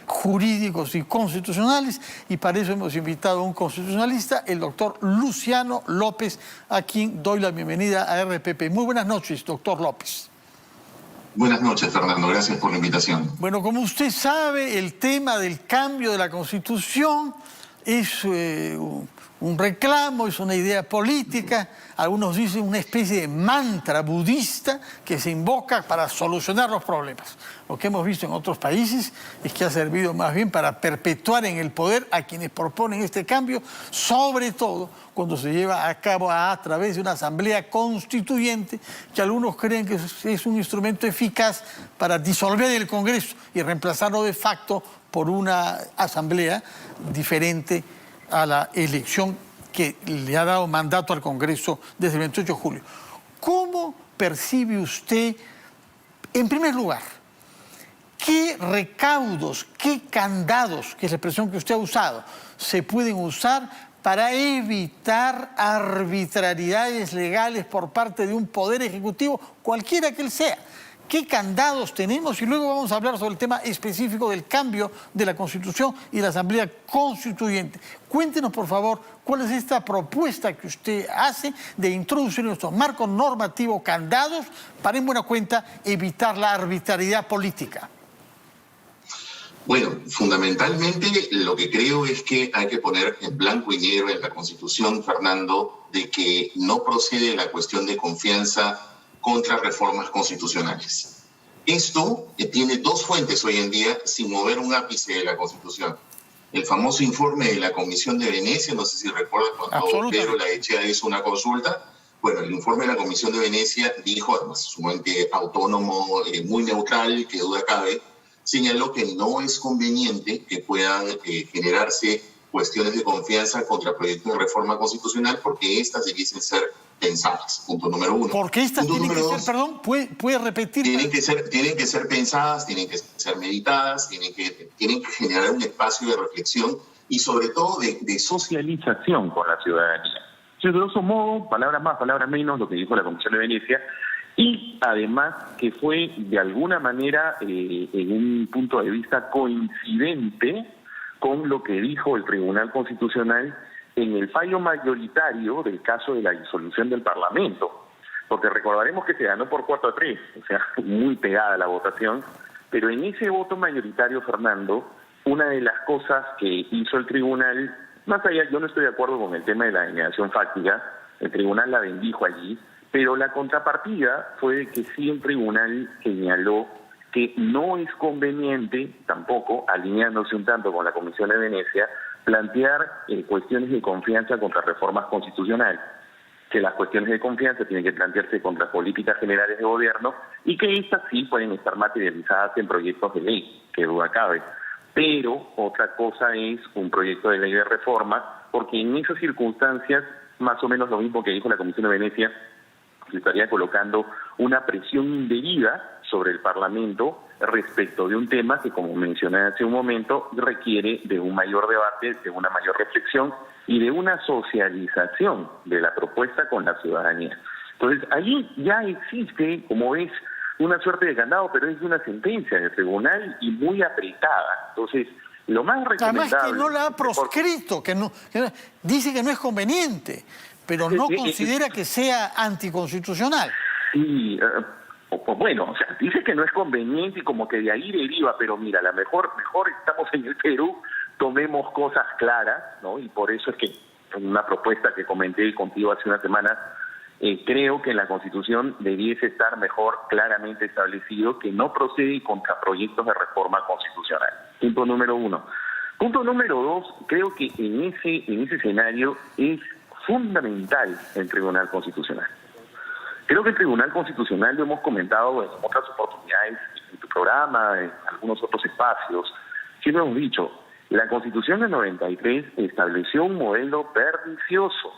jurídicos y constitucionales, y para eso hemos invitado a un constitucionalista, el doctor Luciano López, a quien doy la bienvenida a RPP. Muy buenas noches, doctor López. Buenas noches, Fernando. Gracias por la invitación. Bueno, como usted sabe, el tema del cambio de la Constitución es un reclamo, es una idea política, algunos dicen una especie de mantra budista que se invoca para solucionar los problemas. Lo que hemos visto en otros países es que ha servido más bien para perpetuar en el poder a quienes proponen este cambio, sobre todo cuando se lleva a cabo a través de una asamblea constituyente que algunos creen que es un instrumento eficaz para disolver el Congreso y reemplazarlo de facto por una asamblea diferente a la elección que le ha dado mandato al Congreso desde el 28 de julio. ¿Cómo percibe usted, en primer lugar, qué recaudos, qué candados, que es la expresión que usted ha usado, se pueden usar para evitar arbitrariedades legales por parte de un poder ejecutivo, cualquiera que él sea? ¿Qué candados tenemos? Y luego vamos a hablar sobre el tema específico del cambio de la Constitución y la Asamblea Constituyente. Cuéntenos, por favor, cuál es esta propuesta que usted hace de introducir en nuestro marco normativo candados para, en buena cuenta, evitar la arbitrariedad política. Bueno, fundamentalmente lo que creo es que hay que poner en blanco y negro en la Constitución, Fernando, de que no procede la cuestión de confianza contra reformas constitucionales. Esto tiene dos fuentes hoy en día sin mover un ápice de la Constitución. El famoso informe de la Comisión de Venecia, no sé si recuerdan cuando Pedro Laechea hizo una consulta. Bueno, el informe de la Comisión de Venecia dijo, además sumamente autónomo, muy neutral, que duda cabe, señaló que no es conveniente que puedan generarse cuestiones de confianza contra proyectos de reforma constitucional porque estas debiesen ser pensadas, punto número uno. ¿Por qué estas tienen que ser, perdón, puede repetir? Tienen que ser pensadas, tienen que ser meditadas, tienen que generar un espacio de reflexión y sobre todo de socialización con la ciudadanía. De grosso modo, palabras más, palabras menos, lo que dijo la Comisión de Venecia, y además que fue de alguna manera en un punto de vista coincidente con lo que dijo el Tribunal Constitucional en el fallo mayoritario del caso de la disolución del Parlamento, porque recordaremos que se ganó por 4-3, o sea, muy pegada la votación, pero en ese voto mayoritario, Fernando, una de las cosas que hizo el tribunal, más allá, yo no estoy de acuerdo con el tema de la denegación fáctica, el tribunal la bendijo allí, pero la contrapartida fue que sí el tribunal señaló que no es conveniente, tampoco, alineándose un tanto con la Comisión de Venecia, plantear cuestiones de confianza contra reformas constitucionales, que las cuestiones de confianza tienen que plantearse contra políticas generales de gobierno y que estas sí pueden estar materializadas en proyectos de ley, que duda cabe. Pero otra cosa es un proyecto de ley de reforma, porque en esas circunstancias, más o menos lo mismo que dijo la Comisión de Venecia, se estaría colocando una presión indebida sobre el Parlamento respecto de un tema que, como mencioné hace un momento, requiere de un mayor debate, de una mayor reflexión y de una socialización de la propuesta con la ciudadanía. Entonces, ahí ya existe, como ves, una suerte de candado, pero es una sentencia del tribunal y muy apretada. Entonces, lo más recomendable... Además que no la ha proscrito, dice que no es conveniente, pero no considera que sea anticonstitucional. Sí, bueno, o sea, dice que no es conveniente y como que de ahí deriva, pero mira, la mejor estamos en el Perú, tomemos cosas claras, ¿no? Y por eso es que en una propuesta que comenté contigo hace una semana, creo que en la Constitución debiese estar mejor claramente establecido que no procede contra proyectos de reforma constitucional. Punto número uno. Punto número dos, creo que en ese escenario es fundamental el Tribunal Constitucional. Creo que el Tribunal Constitucional, lo hemos comentado en otras oportunidades, en tu programa, en algunos otros espacios, siempre hemos dicho, la Constitución del 93 estableció un modelo pernicioso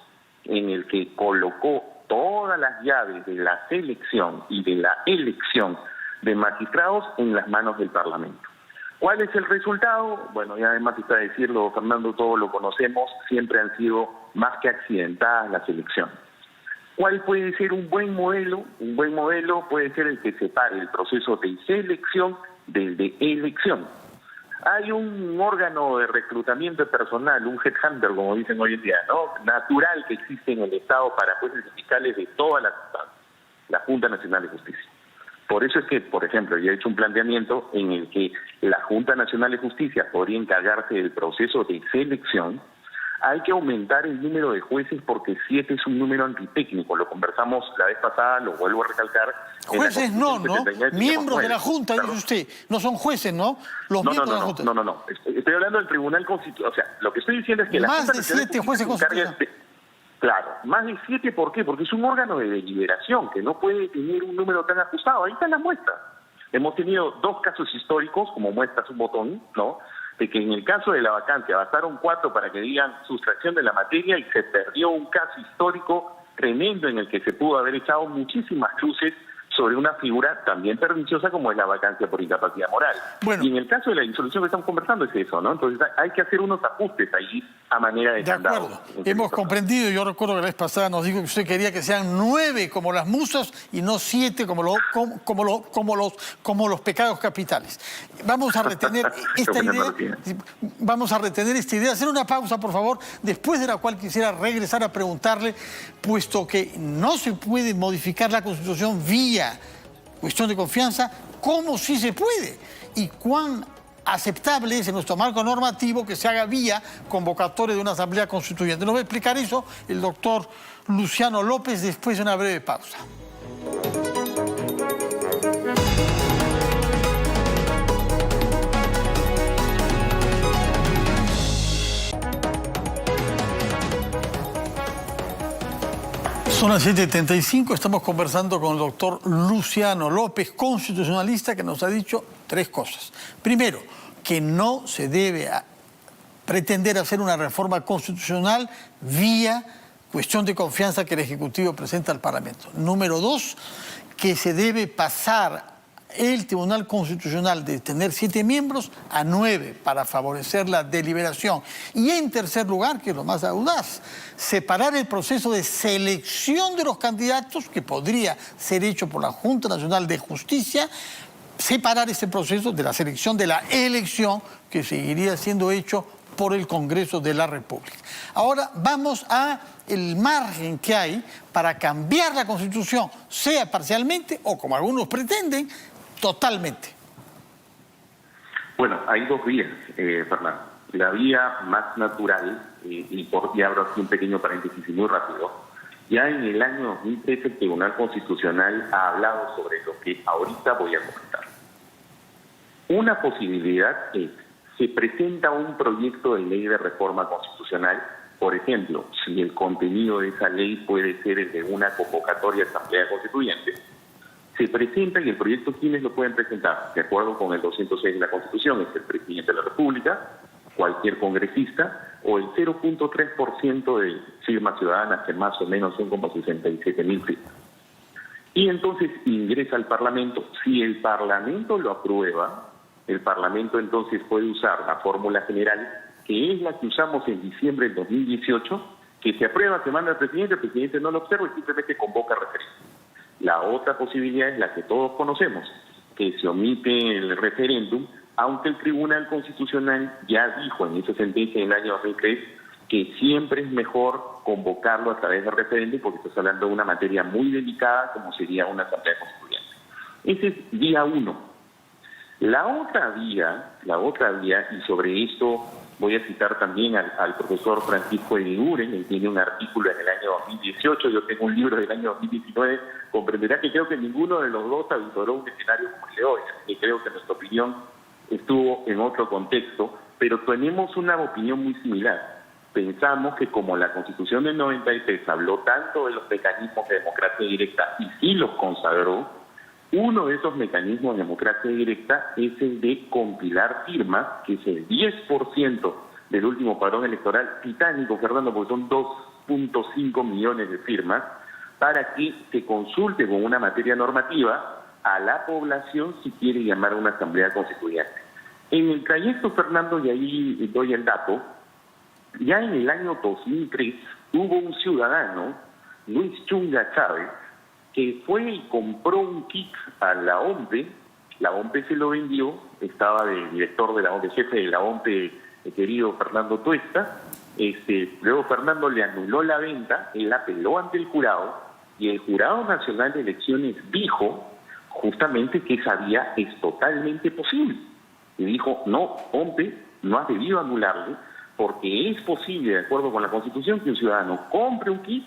en el que colocó todas las llaves de la selección y de la elección de magistrados en las manos del Parlamento. ¿Cuál es el resultado? Bueno, ya además está decirlo, Fernando, todos lo conocemos, siempre han sido más que accidentadas las elecciones. ¿Cuál puede ser un buen modelo? Un buen modelo puede ser el que separe el proceso de selección del de elección. Hay un órgano de reclutamiento de personal, un headhunter, como dicen hoy en día, ¿no? Natural, que existe en el Estado para jueces y fiscales de todas las instancias, la Junta Nacional de Justicia. Por eso es que, por ejemplo, yo he hecho un planteamiento en el que la Junta Nacional de Justicia podría encargarse del proceso de selección. Hay que aumentar el número de jueces porque 7 es un número antitécnico. Lo conversamos la vez pasada, lo vuelvo a recalcar. Jueces no, ¿no? Miembros de la Junta, dice usted. No son jueces, ¿no? Los miembros de la Junta. No. Estoy hablando del Tribunal Constitucional. O sea, lo que estoy diciendo es que la Junta Nacional de Justicia jueces constitucionales. Claro, más de 7, ¿por qué? Porque es un órgano de deliberación que no puede tener un número tan ajustado. Ahí está la muestra. Hemos tenido 2 casos históricos, como muestras un botón, ¿no?, de que en el caso de la vacancia bastaron 4 para que digan sustracción de la materia y se perdió un caso histórico tremendo en el que se pudo haber echado muchísimas luces sobre una figura también perniciosa como es la vacancia por incapacidad moral. Bueno, y en el caso de la disolución que estamos conversando es eso, ¿no? Entonces hay que hacer unos ajustes ahí a manera de candado. De acuerdo. Hemos comprendido. Yo recuerdo que la vez pasada nos dijo que usted quería que sean 9 como las musas y no 7 como los pecados capitales. Vamos a retener esta idea. Vamos a retener esta idea. Hacer una pausa, por favor, después de la cual quisiera regresar a preguntarle, puesto que no se puede modificar la Constitución vía cuestión de confianza, ¿cómo sí se puede? ¿Y cuán aceptable es en nuestro marco normativo que se haga vía convocatoria de una asamblea constituyente? Nos va a explicar eso el doctor Luciano López después de una breve pausa. Son las 7:35, estamos conversando con el doctor Luciano López, constitucionalista, que nos ha dicho 3 cosas. Primero, que no se debe pretender hacer una reforma constitucional vía cuestión de confianza que el Ejecutivo presenta al Parlamento. Número 2, que se debe pasar el Tribunal Constitucional de tener 7 miembros a 9 para favorecer la deliberación. Y en tercer lugar, que es lo más audaz, separar el proceso de selección de los candidatos, que podría ser hecho por la Junta Nacional de Justicia, separar ese proceso de la selección de la elección, que seguiría siendo hecho por el Congreso de la República. Ahora vamos a el margen que hay para cambiar la Constitución, sea parcialmente o, como algunos pretenden, totalmente. Bueno, hay 2 vías, Fernando. La vía más natural, y abro aquí un pequeño paréntesis muy rápido, ya en el año 2013 el Tribunal Constitucional ha hablado sobre lo que ahorita voy a comentar. Una posibilidad es, se presenta un proyecto de ley de reforma constitucional, por ejemplo, si el contenido de esa ley puede ser el de una convocatoria de asamblea constituyente, se presenta y el proyecto, ¿quiénes lo pueden presentar? De acuerdo con el 206 de la Constitución, es el presidente de la República, cualquier congresista o el 0.3% de firmas ciudadanas, que más o menos son como 67.000 firmas. Y entonces ingresa al Parlamento. Si el Parlamento lo aprueba, el Parlamento entonces puede usar la fórmula general, que es la que usamos en diciembre del 2018, que se aprueba, se manda al presidente, el presidente no lo observa y simplemente convoca referéndum. La otra posibilidad es la que todos conocemos, que se omite el referéndum, aunque el Tribunal Constitucional ya dijo en esa sentencia en el año 2003 que siempre es mejor convocarlo a través del referéndum porque estás hablando de una materia muy delicada como sería una asamblea constituyente. Ese es vía 1. La otra vía, y sobre esto voy a citar también al profesor Francisco Eguiguren, él tiene un artículo en el año 2018, yo tengo un libro del año 2019, comprenderá que creo que ninguno de los dos avisoró un escenario como el de hoy, y creo que nuestra opinión estuvo en otro contexto, pero tenemos una opinión muy similar. Pensamos que como la Constitución del 93 habló tanto de los mecanismos de democracia directa y sí los consagró, uno de esos mecanismos de democracia directa es el de compilar firmas, que es el 10% del último padrón electoral titánico, Fernando, porque son 2.5 millones de firmas, para que se consulte con una materia normativa a la población si quiere llamar a una asamblea constituyente. En el trayecto, Fernando, y ahí doy el dato, ya en el año 2003 hubo un ciudadano, Luis Chunga Chávez, que fue y compró un kit a la OMPE La OMPE se lo vendió, estaba de director de la OMPE, jefe de la OMPE, el querido Fernando Tuesta. Luego Fernando le anuló la venta, él apeló ante el jurado, y el Jurado Nacional de Elecciones dijo justamente que esa vía es totalmente posible. Y dijo, no, OMPE no ha debido anularle, porque es posible, de acuerdo con la Constitución, que un ciudadano compre un kit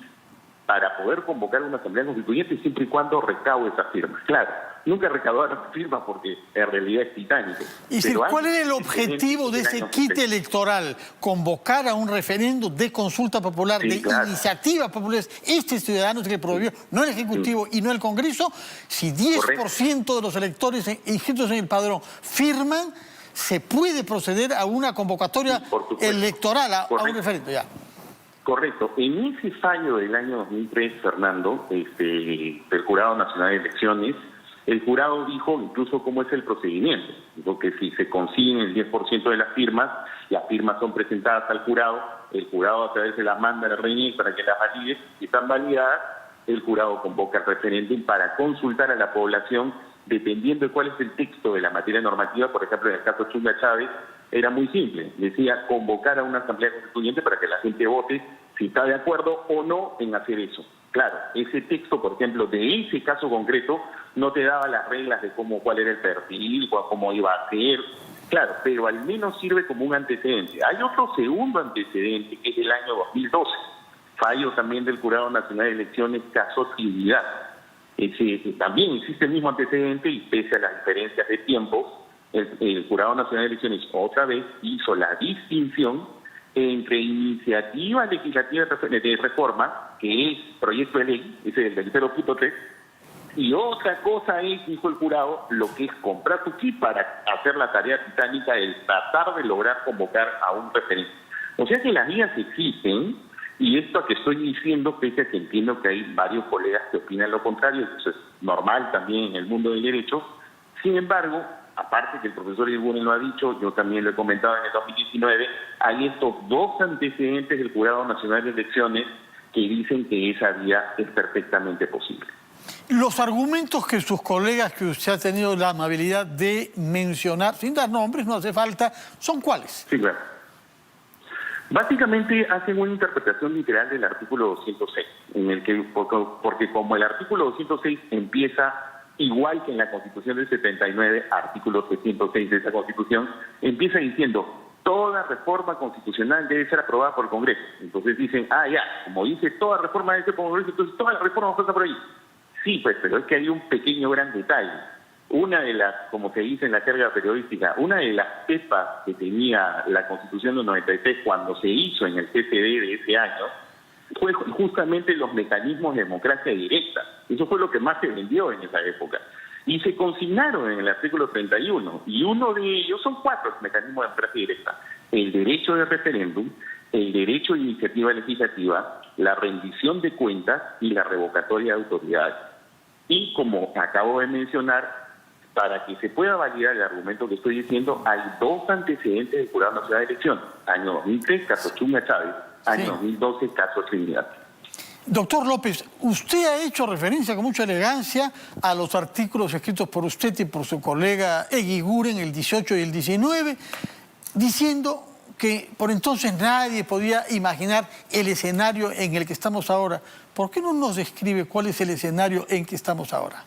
para poder convocar una asamblea constituyente siempre y cuando recaude esas firmas. Claro, nunca recaudaron firmas porque en realidad es titánico. ¿Y cuál era el objetivo de ese kit electoral? Convocar a un referéndum de consulta popular, de iniciativas populares. Este ciudadano es el que prohibió, no el Ejecutivo y no el Congreso. Si 10% de los electores inscritos en el padrón firman, se puede proceder a una convocatoria electoral, a un referéndum. Ya. Correcto. En ese fallo del año 2003, Fernando, del Jurado Nacional de Elecciones, el jurado dijo incluso cómo es el procedimiento. Dijo que si se consiguen el 10% de las firmas son presentadas al jurado, el jurado a través de las manda al RNI para que las valide, y están validadas, el jurado convoca el referéndum para consultar a la población dependiendo de cuál es el texto de la materia normativa. Por ejemplo, en el caso de Chunga Chávez, era muy simple, decía convocar a una asamblea constituyente para que la gente vote si está de acuerdo o no en hacer eso. Claro, ese texto, por ejemplo, de ese caso concreto, no te daba las reglas de cuál era el perfil, cómo iba a ser. Claro, pero al menos sirve como un antecedente. Hay otro segundo antecedente, que es el año 2012, fallo también del Jurado Nacional de Elecciones, caso Trinidad. También existe el mismo antecedente y pese a las diferencias de tiempo, el Jurado Nacional de Elecciones otra vez hizo la distinción entre iniciativa legislativa de reforma, que es proyecto de ley, ese es el 0.3, y otra cosa es, dijo el jurado, lo que es comprar tu kit para hacer la tarea titánica de tratar de lograr convocar a un referéndum. O sea que las vías existen, y esto que estoy diciendo, pese a que entiendo que hay varios colegas que opinan lo contrario, eso es normal también en el mundo del derecho. Sin embargo, aparte que el profesor Irigoyen lo ha dicho, yo también lo he comentado en el 2019, hay estos dos antecedentes del Jurado Nacional de Elecciones que dicen que esa vía es perfectamente posible. Los argumentos que sus colegas, que usted ha tenido la amabilidad de mencionar, sin dar nombres, no hace falta, ¿son cuáles? Sí, claro. Básicamente hacen una interpretación literal del artículo 206, en el que, porque como el artículo 206 empieza igual que en la Constitución del 79, artículo 306 de esa Constitución, empieza diciendo, toda reforma constitucional debe ser aprobada por el Congreso. Entonces dicen, como dice toda reforma debe ser por el Congreso, entonces toda la reforma pasa por ahí. Sí, pues, pero es que hay un pequeño gran detalle. Una de las, como se dice en la jerga periodística, una de las pepas que tenía la Constitución del 93 cuando se hizo en el CCD de ese año, fue justamente los mecanismos de democracia directa. Eso fue lo que más se vendió en esa época. Y se consignaron en el artículo 31, y uno de ellos, son 4 mecanismos de democracia directa: el derecho de referéndum, el derecho de iniciativa legislativa, la rendición de cuentas y la revocatoria de autoridades. Y como acabo de mencionar, para que se pueda validar el argumento que estoy diciendo, hay 2 antecedentes del Jurado Nacional de Elecciones. Año 2003, caso Chunga Chávez. Año 2012, caso Trinidad. Doctor López, usted ha hecho referencia con mucha elegancia a los artículos escritos por usted y por su colega Eguiguren, el 18 y el 19, diciendo que por entonces nadie podía imaginar el escenario en el que estamos ahora. ¿Por qué no nos describe cuál es el escenario en que estamos ahora?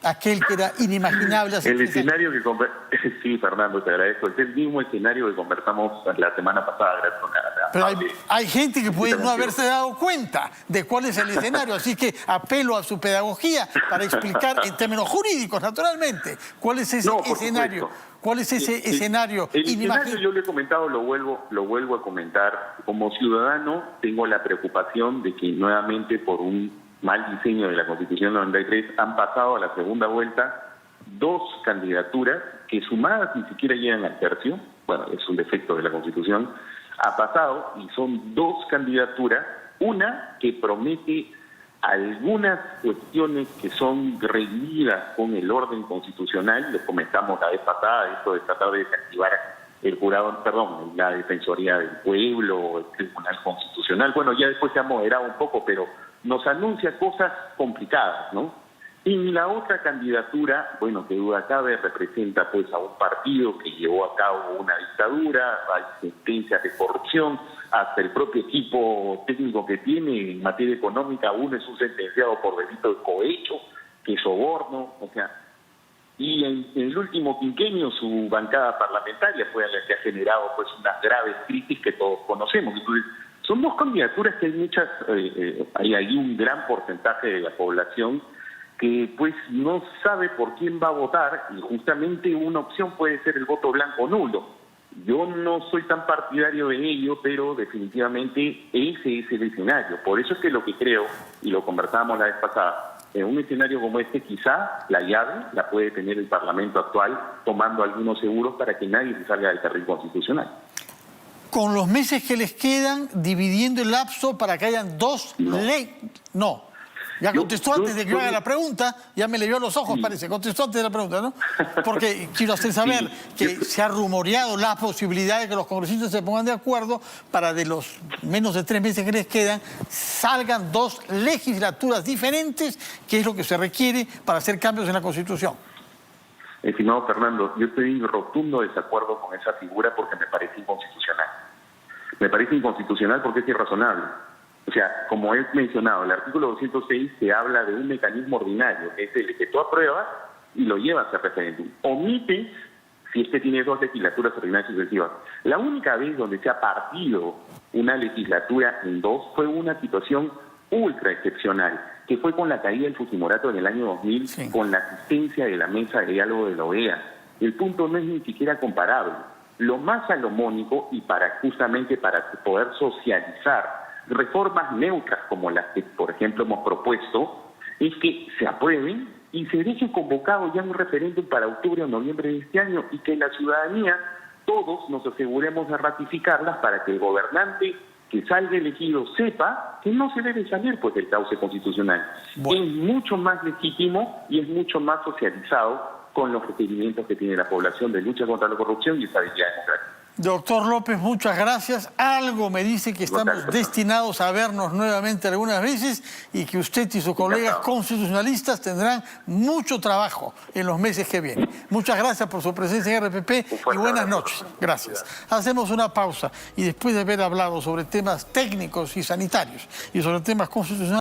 Aquel que era inimaginable hace el escenario que sí, Fernando, te agradezco. Es el mismo escenario que conversamos la semana pasada. Pero hay gente que puede no haberse dado cuenta de cuál es el escenario, así que apelo a su pedagogía para explicar en términos jurídicos, naturalmente, cuál es ese escenario. ¿Cuál es ese escenario inimaginable? El escenario, yo lo he comentado, lo vuelvo a comentar. Como ciudadano tengo la preocupación de que nuevamente por un mal diseño de la Constitución 93 han pasado a la segunda vuelta 2 candidaturas que sumadas ni siquiera llegan al tercio. Bueno, es un defecto de la Constitución. Ha pasado y son 2 candidaturas, una que promete algunas cuestiones que son reñidas con el orden constitucional. Lo comentamos la vez pasada, esto de tratar de desactivar el jurado, la Defensoría del Pueblo, el Tribunal Constitucional. Bueno, ya después se ha moderado un poco, pero nos anuncia cosas complicadas, ¿no? Y la otra candidatura, bueno, que duda cabe, representa pues a un partido que llevó a cabo una dictadura, hay sentencias de corrupción, hasta el propio equipo técnico que tiene en materia económica, uno es un sentenciado por delito de cohecho, que es soborno, o sea, y en el último quinquenio su bancada parlamentaria fue la que ha generado pues unas graves crisis que todos conocemos. Entonces, son dos candidaturas que hay muchas, hay un gran porcentaje de la población que pues no sabe por quién va a votar, y justamente una opción puede ser el voto blanco nulo. Yo no soy tan partidario de ello, pero definitivamente ese es el escenario. Por eso es que lo que creo, y lo conversábamos la vez pasada, en un escenario como este quizá la llave la puede tener el Parlamento actual, tomando algunos seguros para que nadie se salga del carril constitucional. Con los meses que les quedan, dividiendo el lapso para que hayan dos leyes. No. Ya contestó antes de que yo haga la pregunta, ya me le vio los ojos, parece. Contestó antes de la pregunta, ¿no? Porque quiero hacer saber que se ha rumoreado la posibilidad de que los congresistas se pongan de acuerdo para de los menos de 3 meses que les quedan, salgan 2 legislaturas diferentes, que es lo que se requiere para hacer cambios en la Constitución. Estimado Fernando, yo estoy en rotundo desacuerdo con esa figura porque me parece inconstitucional. Me parece inconstitucional porque es irrazonable. O sea, como he mencionado, el artículo 206 se habla de un mecanismo ordinario, es el que tú apruebas y lo llevas a referéndum. Omite si es que tiene 2 legislaturas ordinarias sucesivas. La única vez donde se ha partido una legislatura en 2 fue una situación ultra excepcional, que fue con la caída del Fujimorato en el año 2000, con la asistencia de la mesa de diálogo de la OEA. El punto no es ni siquiera comparable. Lo más salomónico, y justamente para poder socializar reformas neutras como las que, por ejemplo, hemos propuesto, es que se aprueben y se deje convocado ya un referéndum para octubre o noviembre de este año, y que la ciudadanía, todos nos aseguremos de ratificarlas para que el gobernante que salga elegido sepa que no se debe salir pues del cauce constitucional. Bueno. Es mucho más legítimo y es mucho más socializado con los requerimientos que tiene la población de lucha contra la corrupción y estabilidad democrática. Doctor López, muchas gracias. Algo me dice que estamos destinados a vernos nuevamente algunas veces y que usted y sus colegas constitucionalistas tendrán mucho trabajo en los meses que vienen. Muchas gracias por su presencia en RPP y buenas noches. Gracias. Hacemos una pausa y después de haber hablado sobre temas técnicos y sanitarios y sobre temas constitucionales,